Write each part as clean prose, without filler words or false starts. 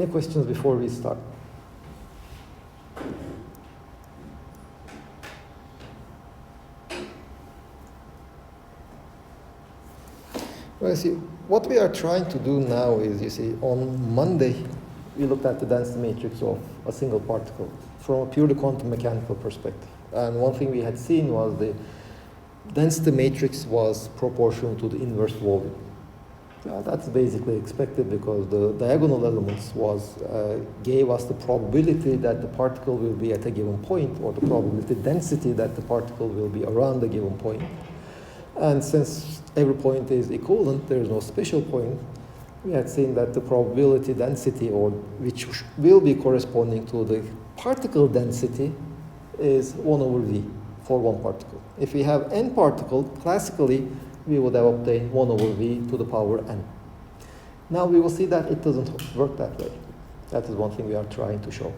Any questions before we start? Well, see, what we are trying to do now is, you see, on Monday, we looked at the density matrix of a single particle from a purely quantum mechanical perspective. And one thing we had seen was the density matrix was proportional to the inverse volume. That's basically expected because the diagonal elements gave us the probability that the particle will be at a given point, or the probability density that the particle will be around a given point. And since every point is equivalent, there is no special point, we had seen that the probability density, or which will be corresponding to the particle density, is 1 over v for one particle. If we have n particles, classically, we would have obtained 1 over v to the power n. Now we will see that it doesn't work that way. That is one thing we are trying to show.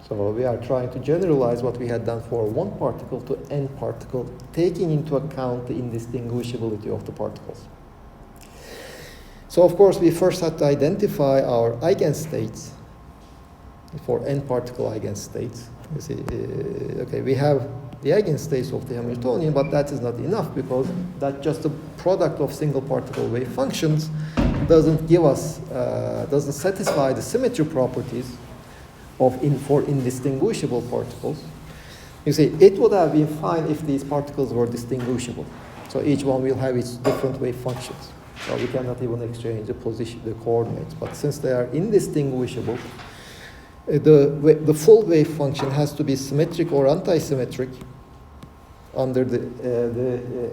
So we are trying to generalize what we had done for one particle to n particle, taking into account the indistinguishability of the particles. So of course, we first had to identify our eigenstates for n particle eigenstates. You see, okay, we have the eigenstates of the Hamiltonian, but that is not enough because that's just a product of single particle wave functions doesn't give us, doesn't satisfy the symmetry properties for indistinguishable particles. You see, it would have been fine if these particles were distinguishable. So each one will have its different wave functions. So we cannot even exchange the position, the coordinates. But since they are indistinguishable, the full wave function has to be symmetric or anti-symmetric under the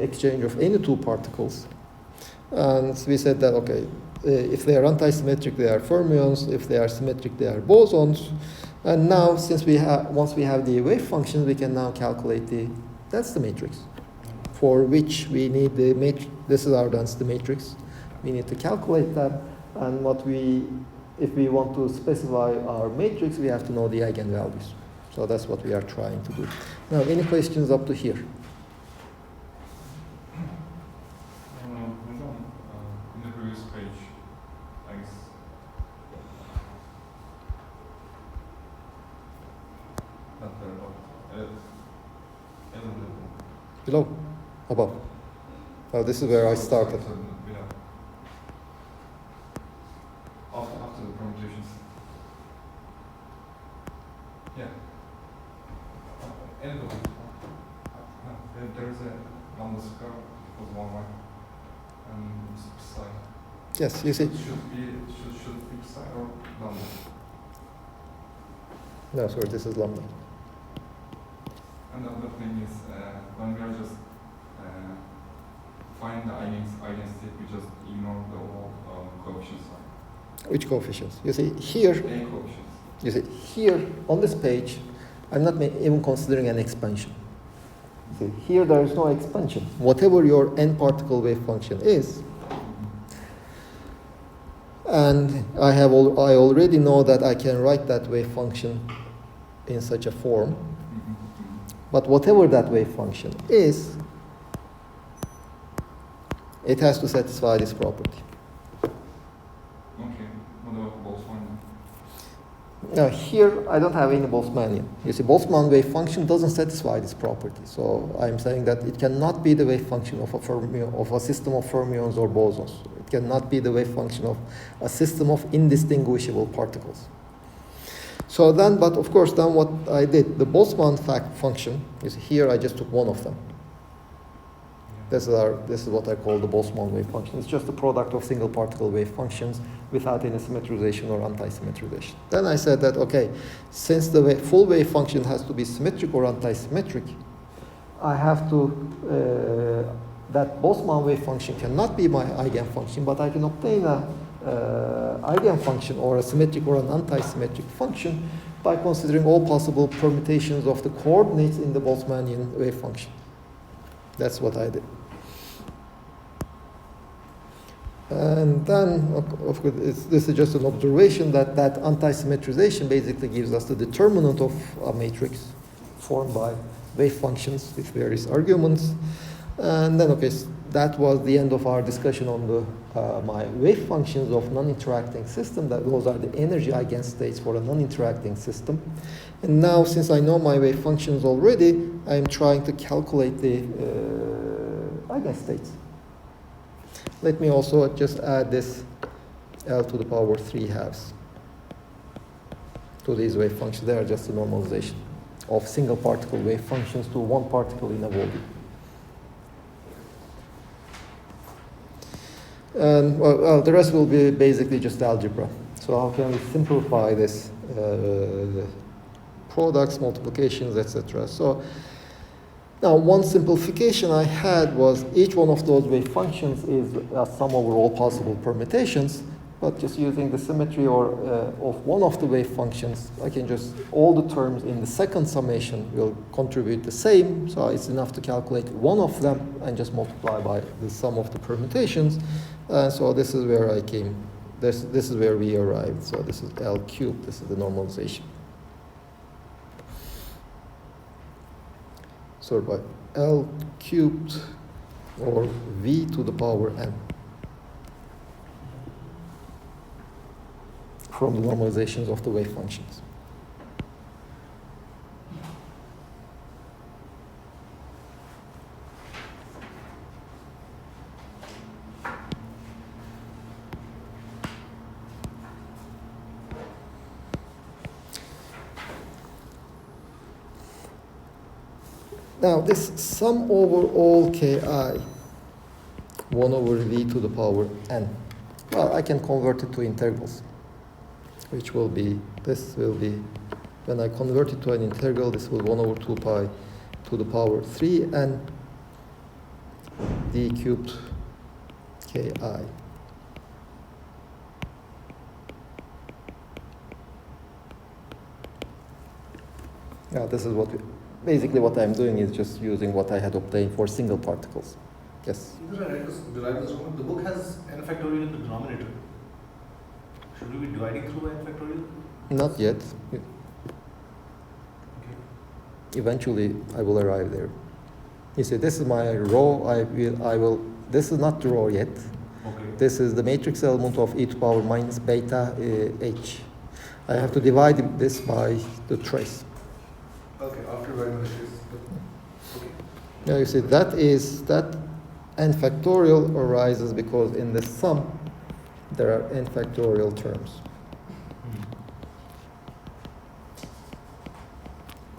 exchange of any two particles. And we said that, okay, if they are anti-symmetric, they are fermions. If they are symmetric, they are bosons. And now, since once we have the wave function, we can now calculate that's the matrix, for which we need the matrix. This is our density matrix. We need to calculate that. And if we want to specify our matrix, we have to know the eigenvalues. So that's what we are trying to do. Now, any questions up to here? In the previous page, I guess. Not there, but Below? Above? Oh, this is where I started. After the permutations. Yeah. End of it. There is a lambda square equals 1 y. And it's psi. Yes, you see. Should be psi or lambda? No, sorry, this is lambda. And the other thing is, when we are just find the eigenstate, we just ignore the all coefficients. Which coefficients? You see, here, A coefficients. you see, here on this page, I'm not even considering an expansion. See, here there is no expansion. Whatever your n particle wave function is, and I already know that I can write that wave function in such a form. But whatever that wave function is, it has to satisfy this property. Okay. What about Boltzmann? Now here I don't have any Boltzmannian. You see, Boltzmann wave function doesn't satisfy this property. So I'm saying that it cannot be the wave function of a system of fermions or bosons. It cannot be the wave function of a system of indistinguishable particles. So then, but of course, then what I did, the Boltzmann function is here. I just took one of them. This is what I call the Boltzmann wave function. It's just a product of single particle wave functions without any symmetrization or anti-symmetrization. Then I said that, okay, since the full wave function has to be symmetric or anti-symmetric, I have to, that Boltzmann wave function cannot be my eigenfunction, but I can obtain a eigenfunction or a symmetric or an anti-symmetric function by considering all possible permutations of the coordinates in the Boltzmannian wave function. That's what I did. And then, of course, this is just an observation that anti-symmetrization basically gives us the determinant of a matrix formed by wave functions with various arguments. And then, okay, that was the end of our discussion on the my wave functions of non-interacting system. That those are the energy eigenstates for a non-interacting system. And now, since I know my wave functions already, I am trying to calculate the eigenstates. Let me also just add this L to the power 3 halves to these wave functions. They are just a normalization of single particle wave functions to one particle in a volume. And well, the rest will be basically just algebra. So how can we simplify this? Products, multiplications, etc. So now one simplification I had was each one of those wave functions is a sum over all possible permutations, but just using the symmetry of one of the wave functions, I can just, all the terms in the second summation will contribute the same, so it's enough to calculate one of them and just multiply by the sum of the permutations. So this is where I came, this is where we arrived. So this is L cubed, this is the normalization. So by L cubed or V to the power n from the normalizations of the wave functions. Now this sum over all ki, 1 over v to the power n. Well, I can convert it to integrals, which will be, this will be, when I convert it to an integral, this will 1 over 2 pi to the power 3n d cubed ki. Now this is what basically what I'm doing is just using what I had obtained for single particles. Yes? Either I derive this one. The book has n factorial in the denominator. Should we be dividing through n factorial? Not yet. Okay. Eventually, I will arrive there. You see, this is my row. I will. This is not the row yet. Okay. This is the matrix element of e to power minus beta h. I have to divide this by the trace. Okay. After dividing the trace. Okay. Now you see that n factorial arises because in the sum there are n factorial terms.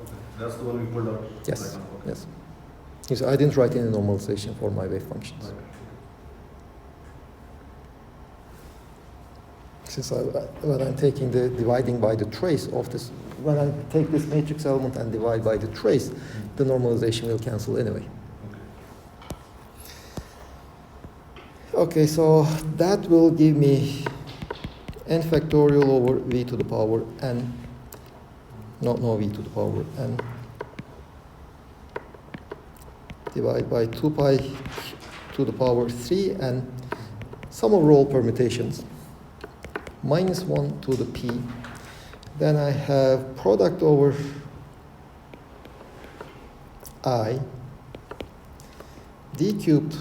Okay. That's the one we pulled out. Yes. Right now. Okay. Yes. You see, I didn't write any normalization for my wave functions. Right. Since when I'm taking the dividing by the trace of this, when I take this matrix element and divide by the trace, the normalization will cancel anyway. Okay, so that will give me n factorial over v to the power n, no v to the power n, divided by 2 pi to the power 3 and sum of all permutations, minus 1 to the p. Then I have product over I d cubed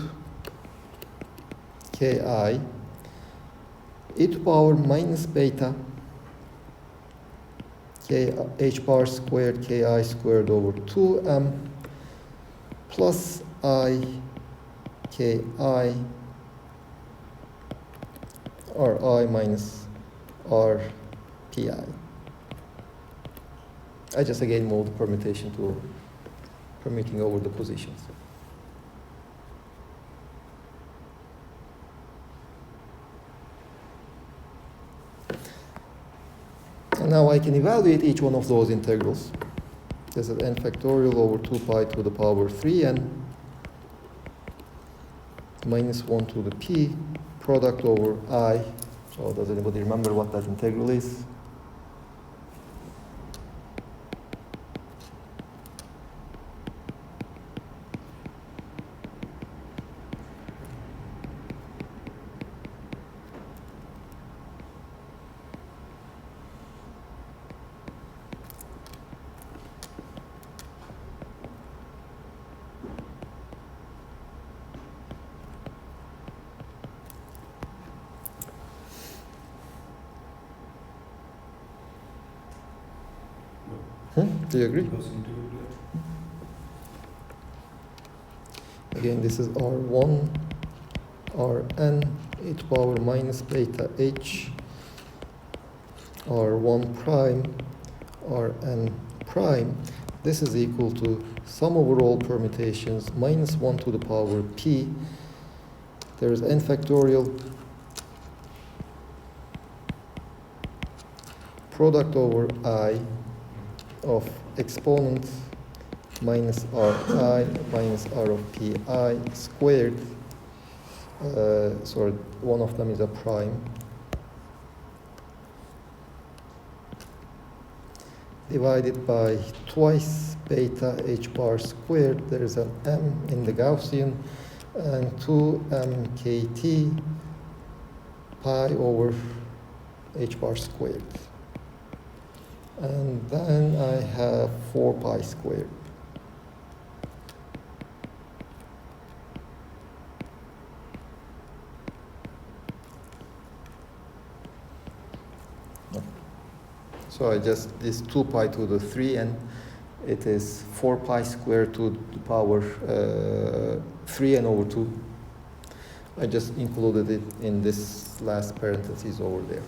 ki e to power minus beta k h bar squared ki squared over 2m plus I ki or I minus r pi. I just again move the permutation to permuting over the positions. And now I can evaluate each one of those integrals. This is n factorial over 2 pi to the power 3n minus 1 to the p product over I. So does anybody remember what that integral is? Do you agree? Goes into it, yeah. Again, this is R1, Rn, e to power minus beta h, R1 prime, Rn prime. This is equal to sum over all permutations minus 1 to the power p. There is n factorial product over I of exponent minus Ri minus R of pi squared. Sorry, one of them is a prime. Divided by twice beta h bar squared. There is an m in the Gaussian and 2m kt pi over h bar squared. And then I have 4 pi squared. So I just, this 2 pi to the 3, and it is 4 pi squared to the power 3n over 2. I just included it in this last parentheses over there.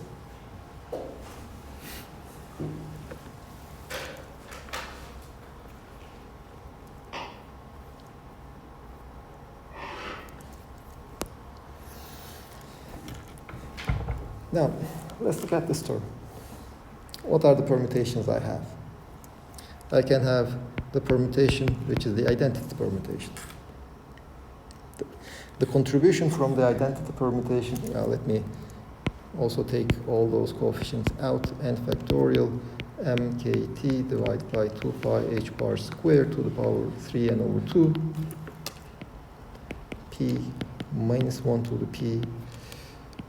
Now, let's look at this term. What are the permutations I have? I can have the permutation, which is the identity permutation. The contribution from the identity permutation, let me also take all those coefficients out, n factorial mkt divided by 2 pi h bar squared to the power 3n over 2, p minus 1 to the p,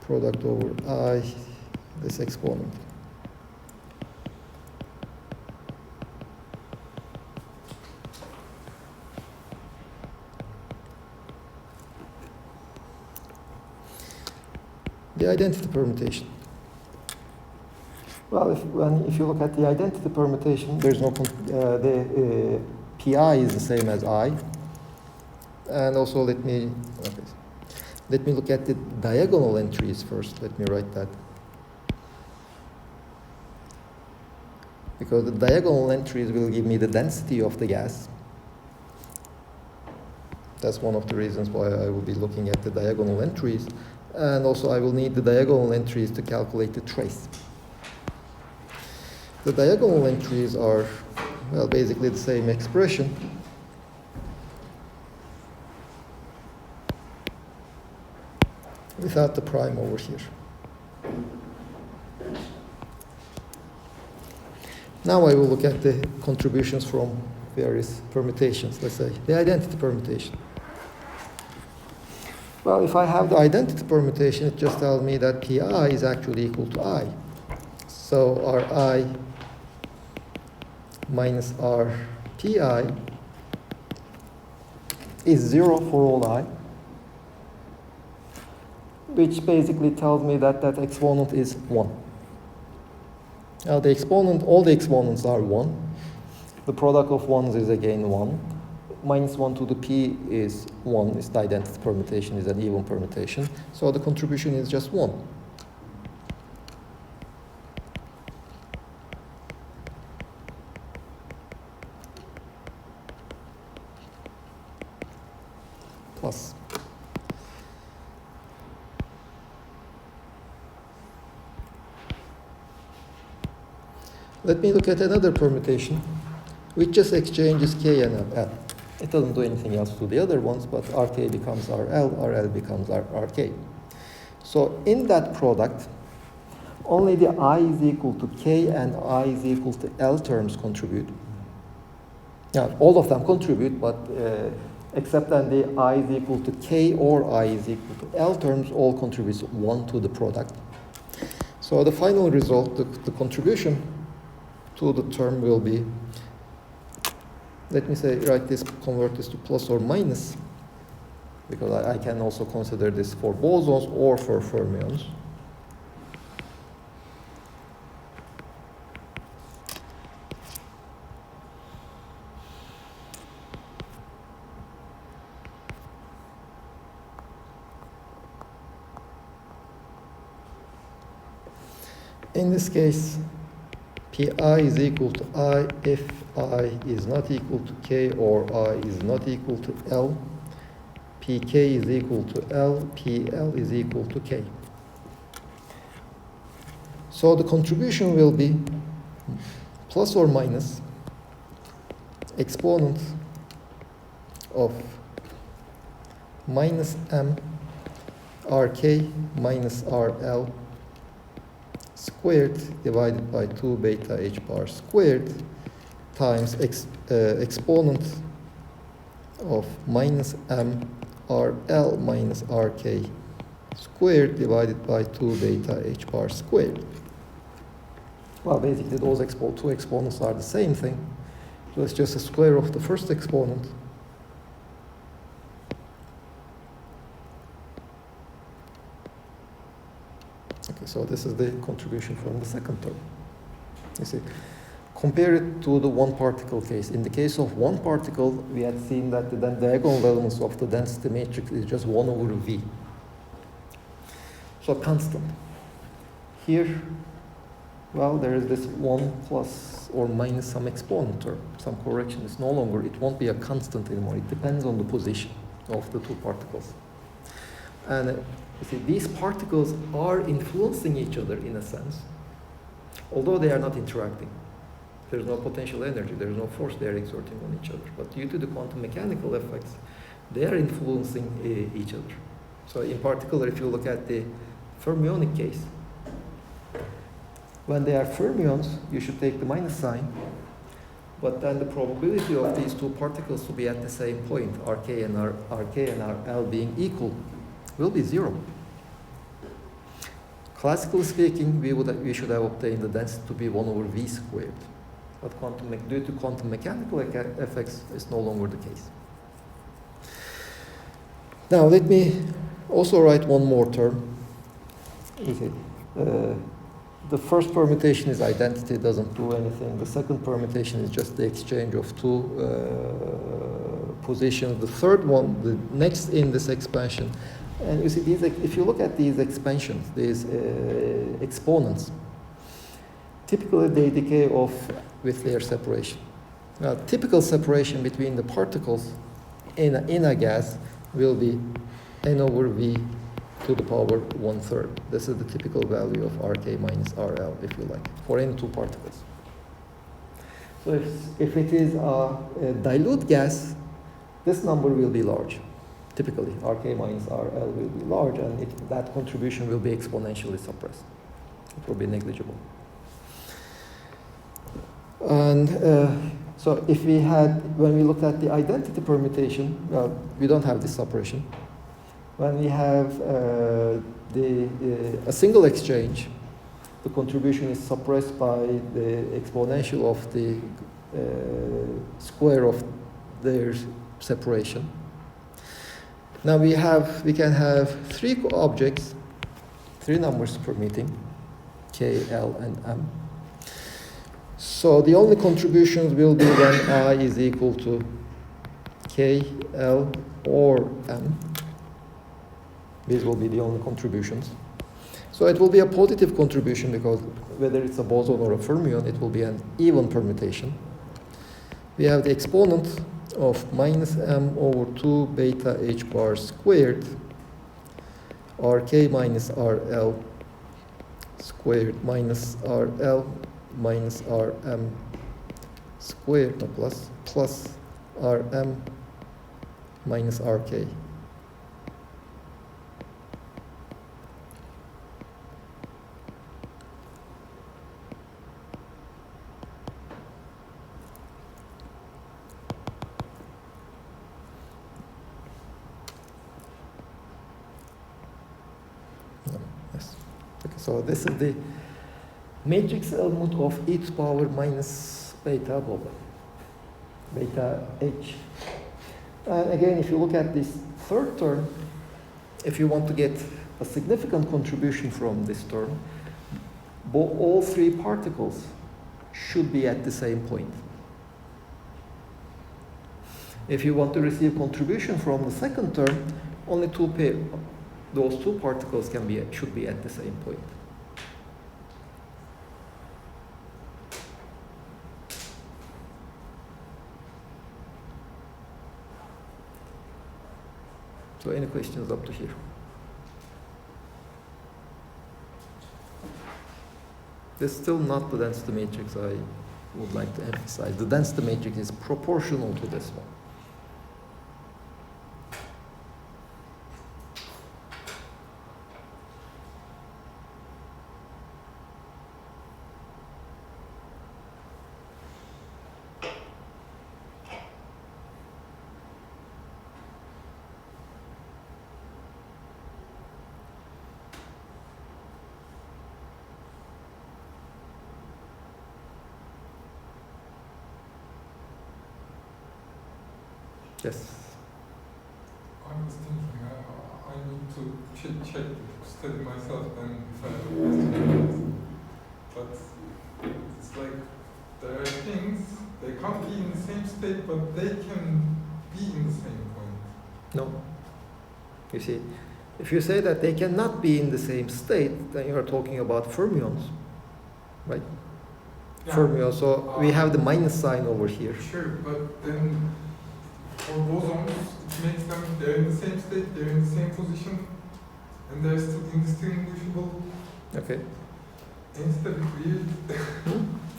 product over I, this exponent. The identity permutation. Well, if you look at the identity permutation, there's no pi is the same as I, and also let me look at the diagonal entries first. Let me write that, because the diagonal entries will give me the density of the gas. That's one of the reasons why I will be looking at the diagonal entries. And also I will need the diagonal entries to calculate the trace. The diagonal entries are, well, basically the same expression. Without the prime over here. Now I will look at the contributions from various permutations, let's say, the identity permutation. Well, if I have the identity permutation, it just tells me that pi is actually equal to I. So Ri minus Rpi is 0 for all I, which basically tells me that that exponent is 1. Now the exponent, all the exponents are 1. The product of 1s is again 1. Minus 1 to the p is 1. It's the identity permutation, is an even permutation. So the contribution is just 1. Plus. Let me look at another permutation, which just exchanges k and l. It doesn't do anything else to the other ones, but Rk becomes Rl, Rl becomes Rk. So in that product, only the I is equal to k and I is equal to L terms contribute. Now, all of them contribute, but except that the I is equal to k or I is equal to L terms, all contributes 1 to the product. So the final result, the contribution to the term will be, let me say, write this, convert this to plus or minus, because I can also consider this for bosons or for fermions. In this case, Pi is equal to I if I is not equal to K or I is not equal to L. Pk is equal to L, Pl is equal to K. So the contribution will be plus or minus exponent of minus m Rk minus Rl squared divided by 2 beta h bar squared times exponent of minus m Rl minus Rk squared divided by 2 beta h bar squared. Well, basically those two exponents are the same thing. So it's just a square of the first exponent okay, so this is the contribution from the second term. You see, compare it to the one particle case. In the case of one particle, we had seen that the diagonal elements of the density matrix is just 1 over V. So constant. Here, well, there is this 1 plus or minus some exponent term, some correction. It's no longer, it won't be a constant anymore. It depends on the position of the two particles. And you see, these particles are influencing each other in a sense, although they are not interacting. There's no potential energy, there's no force they are exerting on each other. But due to the quantum mechanical effects, they are influencing each other. So in particular, if you look at the fermionic case, when they are fermions, you should take the minus sign, but then the probability of these two particles to be at the same point, Rk and Rl being equal, will be 0. Classically speaking, we should have obtained the density to be 1 over V squared. But due to quantum mechanical effects, it's no longer the case. Now, let me also write one more term. The first permutation is identity, doesn't do anything. The second permutation is just the exchange of two positions. The third one, the next in this expansion, and you see, these, if you look at these expansions, these exponents, typically they decay off with their separation. Now, typical separation between the particles in a gas will be n over V to the power 1/3. This is the typical value of Rk minus Rl, if you like, for any two particles. So if it is a dilute gas, this number will be large. Typically, Rk minus Rl will be large, and that contribution will be exponentially suppressed. It will be negligible. And so if we had, when we looked at the identity permutation, we don't have this suppression. When we have a single exchange, the contribution is suppressed by the exponential of the square of their separation. Now we can have three objects, three numbers per meeting, K, L, and M. So the only contributions will be when I is equal to K, L, or M. These will be the only contributions. So it will be a positive contribution because whether it's a boson or a fermion, it will be an even permutation. We have the exponent of minus m over 2 beta h bar squared, Rk minus Rl squared minus Rl minus Rm squared, no, plus Rm minus Rk. So this is the matrix element of e to the power minus beta h. And again, if you look at this third term, if you want to get a significant contribution from this term, all three particles should be at the same point. If you want to receive contribution from the second term, only those two particles should be at the same point. So any questions up to here? This is still not the density matrix I would like to emphasize. The density matrix is proportional to this one. Yes. I was thinking I need to check to study myself and if I have a question. But it's like there are things, they can't be in the same state, but they can be in the same point. No. You see, if you say that they cannot be in the same state, then you are talking about fermions, right? Yeah. Fermions. So we have the minus sign over here. Sure, but then for bosons, it makes them, they're in the same state, they're in the same position, and they're still indistinguishable. Okay. Instead of weird.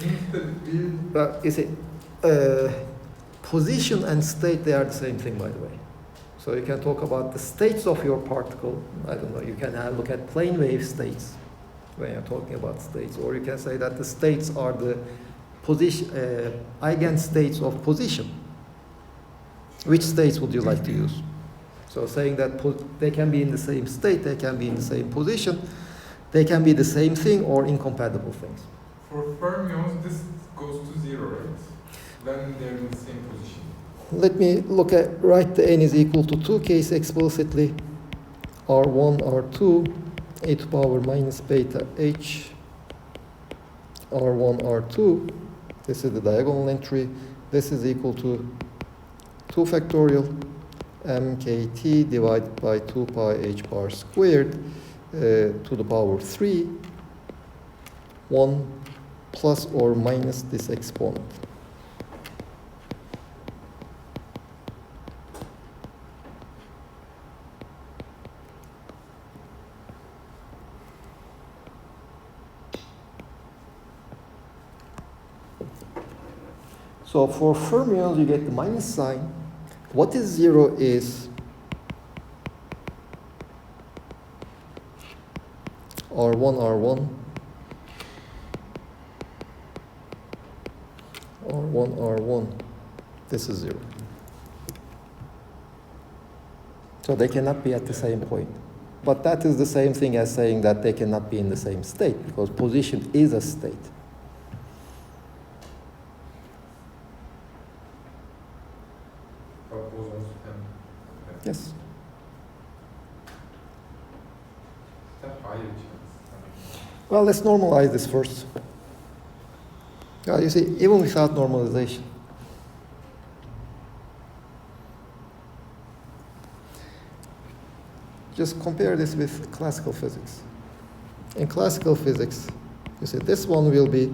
Instead of weird. But you see, position and state, they are the same thing, by the way. So you can talk about the states of your particle. I don't know, you can look at plane wave states when you're talking about states. Or you can say that the states are the position, eigenstates of position. Which states would you like to use? So saying that they can be in the same state, they can be in the same position, they can be the same thing or incompatible things. For fermions, this goes to zero, right? Then they're in the same position. Let me write the n is equal to 2 case explicitly. R1, R2, e to power minus beta h, R1, R2. This is the diagonal entry. This is equal to 2 factorial mkt divided by 2 pi h bar squared to the power 3, 1 plus or minus this exponent. So for fermions, you get the minus sign. What is 0 is R1, R1, R1, R1. This is 0. So they cannot be at the same point. But that is the same thing as saying that they cannot be in the same state, because position is a state. Yes. Well, let's normalize this first. You see, even without normalization, just compare this with classical physics. In classical physics, you see, this one will be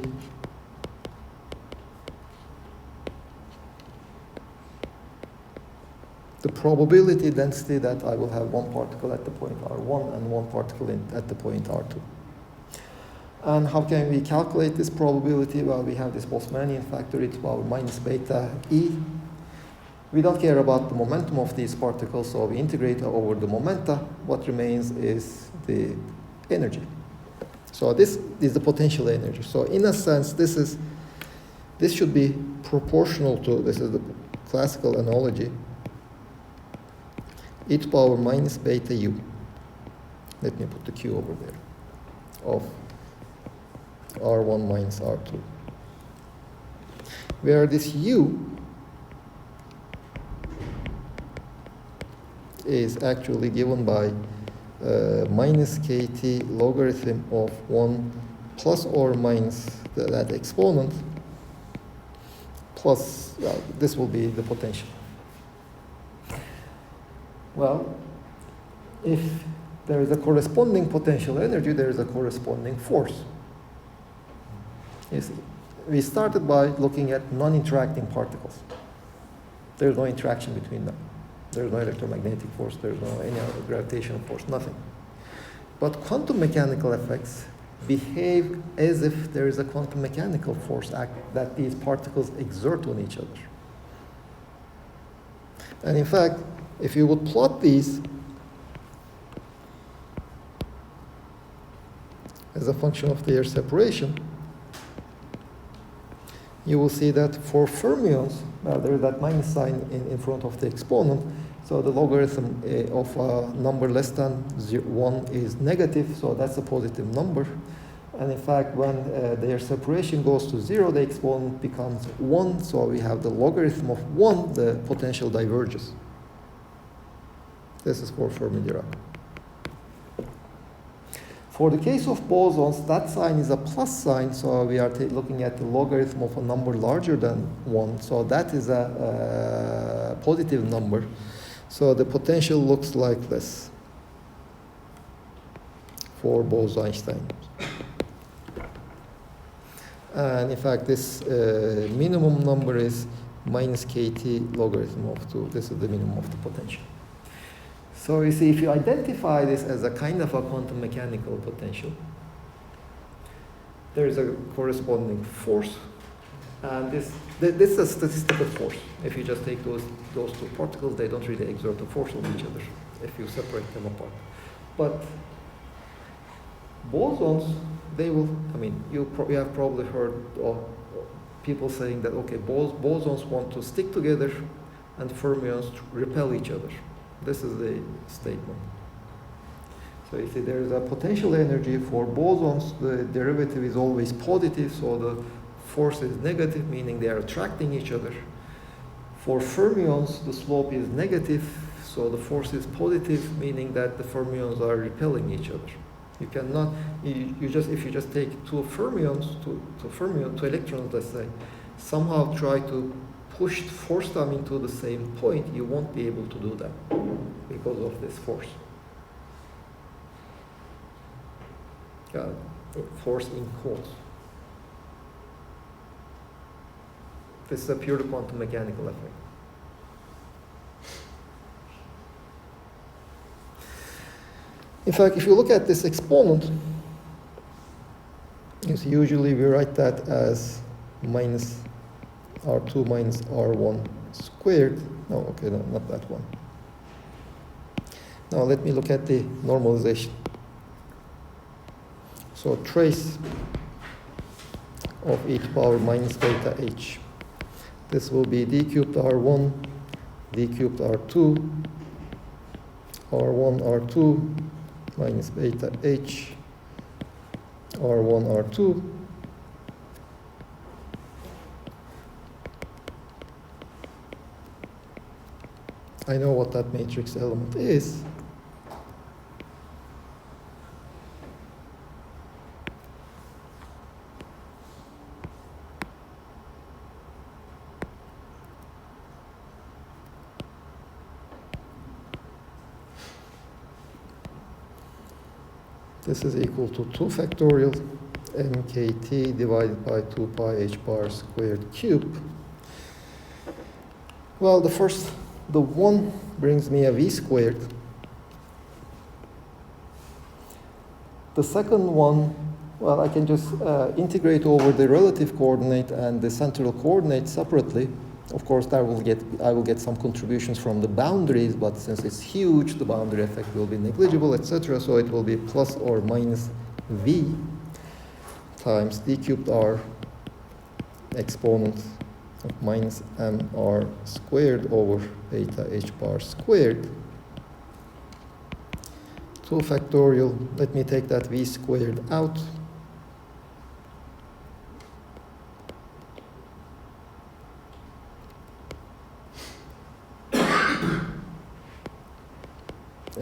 the probability density that I will have one particle at the point R1 and one particle at the point R2. And how can we calculate this probability? Well, we have this Boltzmannian factor e to the power minus beta e. We don't care about the momentum of these particles, so we integrate over the momenta. What remains is the energy. So this is the potential energy. So in a sense, this should be proportional to, this is the classical analogy, e to the power minus beta u. Let me put the q over there, of R1 minus R2. Where this u is actually given by minus kt logarithm of 1 plus or minus that exponent plus, this will be the potential. Well, if there is a corresponding potential energy, there is a corresponding force. You see, we started by looking at non-interacting particles. There is no interaction between them. There's no electromagnetic force, there's no any other gravitational force, nothing. But quantum mechanical effects behave as if there is a quantum mechanical force that these particles exert on each other. And in fact, if you would plot these as a function of their separation, you will see that for fermions, well, there is that minus sign in front of the exponent, so the logarithm of a number less than 1 is negative, so that's a positive number. And in fact, when their separation goes to 0, the exponent becomes 1, so we have the logarithm of 1, the potential diverges. This is for Fermi-Dirac. For the case of bosons, that sign is a plus sign, so we are looking at the logarithm of a number larger than 1, so that is a positive number. So the potential looks like this for Bose-Einstein. And in fact, this minimum number is minus kT logarithm of 2. This is the minimum of the potential. So you see, if you identify this as a kind of a quantum mechanical potential, there is a corresponding force, and this is a statistical force. If you just take those two particles, they don't really exert a force on each other if you separate them apart. But bosons, they will, I mean, you have probably heard of people saying that, okay, bosons want to stick together and fermions to repel each other. This is the statement. So you see there is a potential energy for bosons, the derivative is always positive, so the force is negative, meaning they are attracting each other. For fermions, the slope is negative, so the force is positive, meaning that the fermions are repelling each other. You cannot, if you just take two fermions, two electrons, let's say, somehow try to force them into the same point, you won't be able to do that because of this force. Force in quotes. This is a purely quantum mechanical effect. In fact, if you look at this exponent, usually we write that as minus R2 minus R1 squared. No, okay, no, not that one. Now let me look at the normalization. So trace of e to power minus beta h. This will be d cubed R1, d cubed R2, R1 R2 minus beta h, R1 R2. I know what that matrix element is. This is equal to 2 factorial mkt divided by 2 pi h bar squared cube. Well, the 1 brings me a v squared. The second one, well, I can just integrate over the relative coordinate and the central coordinate separately. Of course, I will get some contributions from the boundaries, but since it's huge, the boundary effect will be negligible, etc. So it will be plus or minus v times d cubed r exponent of minus mr squared over beta h bar squared. 2 factorial, let me take that v squared out.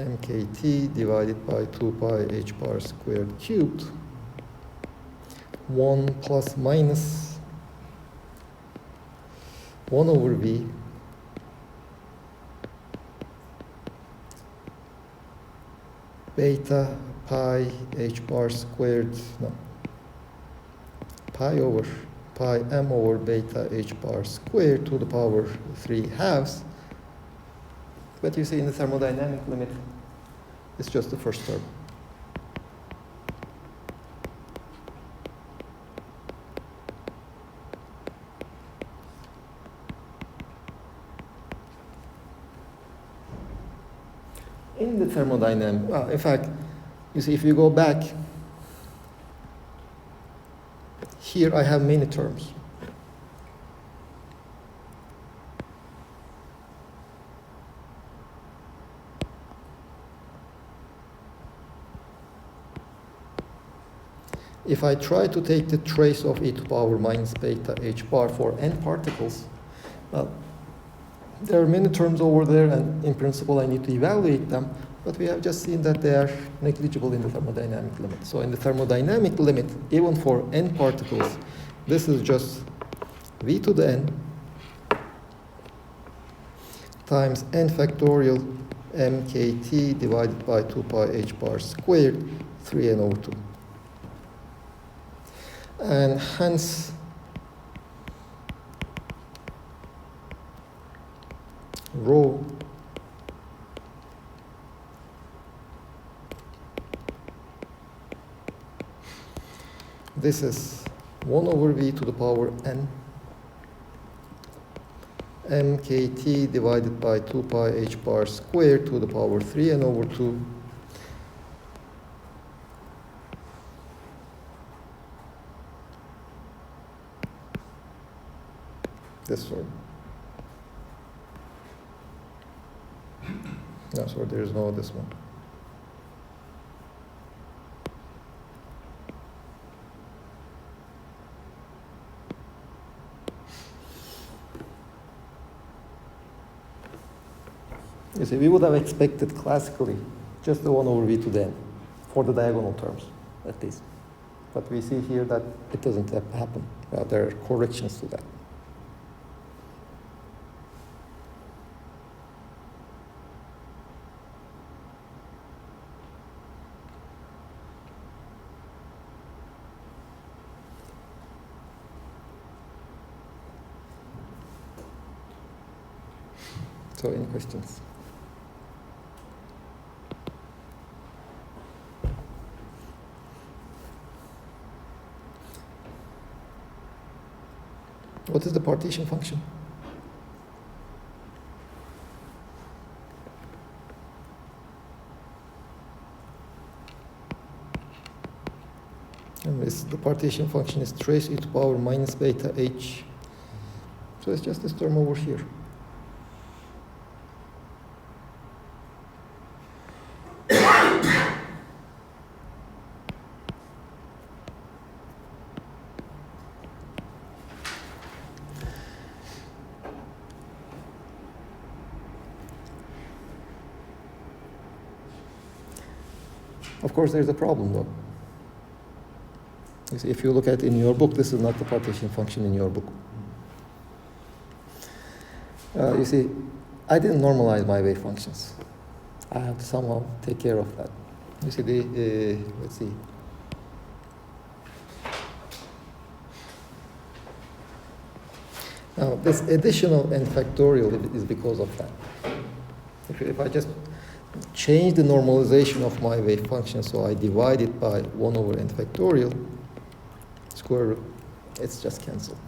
mkt divided by 2 pi h bar squared cubed. 1 plus minus 1 over v beta pi h bar squared, no, pi over pi m over beta h bar squared to the power 3 halves But you see in the thermodynamic limit, it's just the first term. In the thermodynamic, in fact, you see, if you go back, here I have many terms. If I try to take the trace of e to the power minus beta h bar for n particles, well, there are many terms over there, and in principle I need to evaluate them, but we have just seen that they are negligible in the thermodynamic limit. So in the thermodynamic limit, even for n particles, this is just v to the n times n factorial mkt divided by 2 pi h bar squared, 3n over 2. And hence, rho this is 1 over v to the power n mkt divided by 2 pi h bar squared to the power 3n over 2 this one. No, sorry, there is no this one. You see, we would have expected classically just the 1 over v to the n for the diagonal terms, at least. But we see here that it doesn't happen. There are corrections to that. So, any questions? What is the partition function? And the partition function is trace e to the power minus beta h. So it's just this term over here. Of course, there's a problem, though. You see, if you look at it in your book, this is not the partition function in your book. You see, I didn't normalize my wave functions. I have to somehow take care of that. You see, let's see. Now, this additional n factorial is because of that. If I just change the normalization of my wave function, so I divide it by 1 over n factorial, square root, it's just cancelled.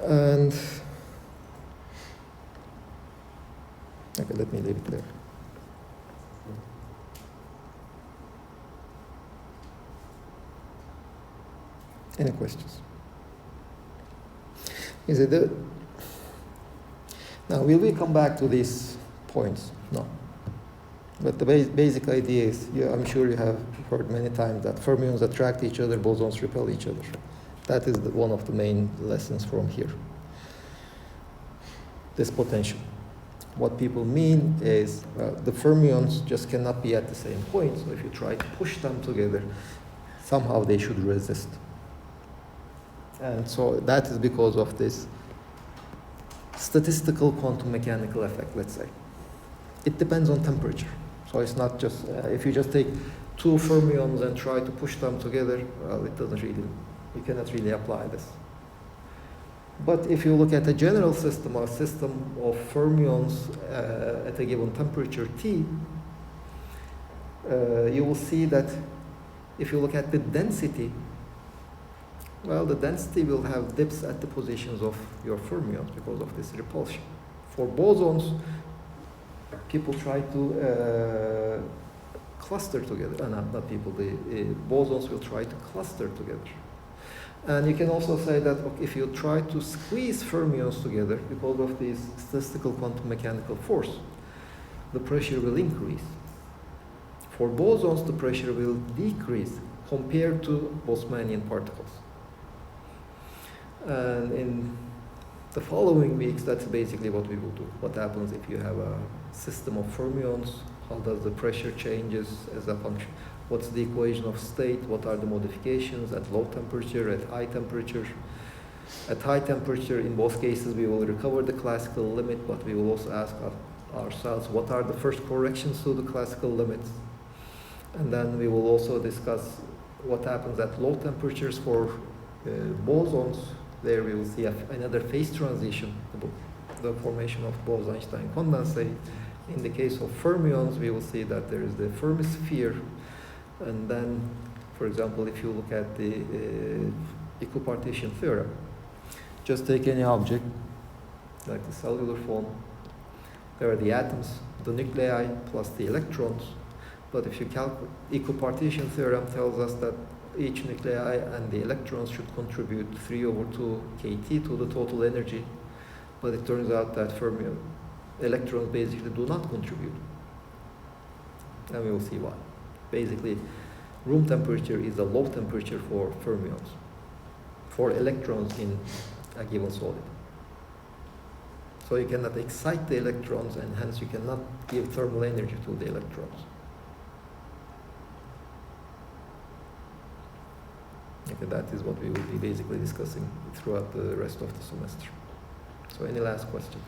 And, okay, let me leave it there. Any questions? Is it now, will we come back to these points? No. But the basic idea is, I'm sure you have heard many times that fermions attract each other, bosons repel each other. That is one of the main lessons from here. This potential. What people mean is the fermions just cannot be at the same point. So if you try to push them together, somehow they should resist. And so that is because of this statistical quantum mechanical effect, let's say. It depends on temperature. So it's not just, if you just take two fermions and try to push them together, well, it doesn't really, you cannot really apply this. But if you look at a general system, or a system of fermions at a given temperature T, you will see that if you look at the density, well, the density will have dips at the positions of your fermions because of this repulsion. For bosons, people try to cluster together. Not people, the bosons will try to cluster together. And you can also say that if you try to squeeze fermions together because of this statistical quantum mechanical force, the pressure will increase. For bosons, the pressure will decrease compared to Bosmanian particles. And in the following weeks, that's basically what we will do. What happens if you have a system of fermions? How does the pressure changes as a function? What's the equation of state? What are the modifications at low temperature, at high temperature? At high temperature, in both cases, we will recover the classical limit, but we will also ask ourselves, what are the first corrections to the classical limits? And then we will also discuss what happens at low temperatures for bosons. There we will see another phase transition, the formation of Bose-Einstein condensate. In the case of fermions, we will see that there is the Fermi sphere. And then, for example, if you look at the equipartition theorem, just take any object, like the cellular phone. There are the atoms, the nuclei, plus the electrons. But if you calculate, equipartition theorem tells us that each nuclei and the electrons should contribute 3/2 kT to the total energy. But it turns out that fermion electrons basically do not contribute. And we will see why. Basically, room temperature is a low temperature for fermions, for electrons in a given solid. So you cannot excite the electrons, and hence you cannot give thermal energy to the electrons. Okay, that is what we will be basically discussing throughout the rest of the semester. So any last questions?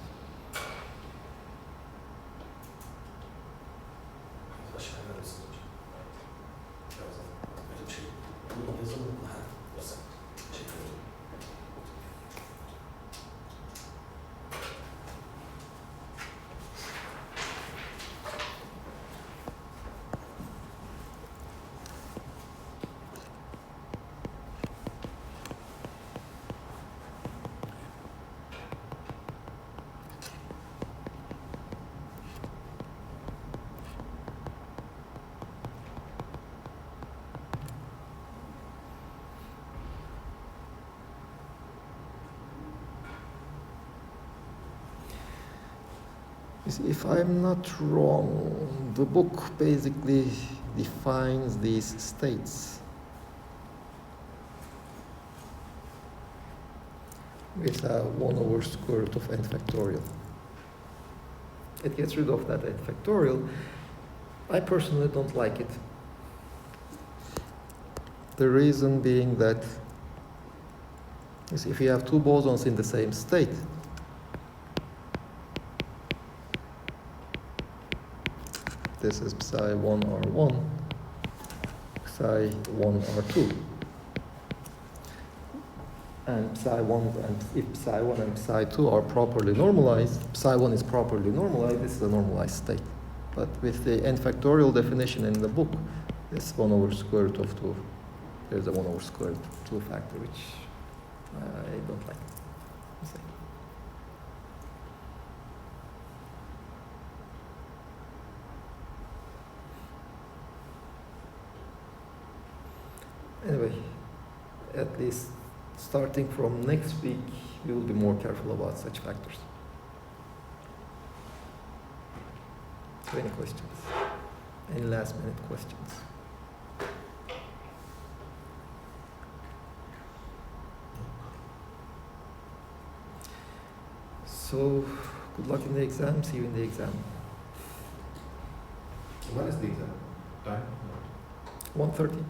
If I'm not wrong, the book basically defines these states with a 1/square root of n factorial. It gets rid of that n factorial. I personally don't like it. The reason being that if you have two bosons in the same state, this is Psi1R1, Psi1R2. And Psi1 and if Psi1 and Psi2 are properly normalized, Psi1 is properly normalized, this is a normalized state. But with the n factorial definition in the book, it's 1/square root of 2. There's a 1/square root of 2 factor, which I don't like. Anyway, at least starting from next week, we will be more careful about such factors. So any questions? Any last minute questions? So, good luck in the exam, see you in the exam. When is the exam? Time? 1:30.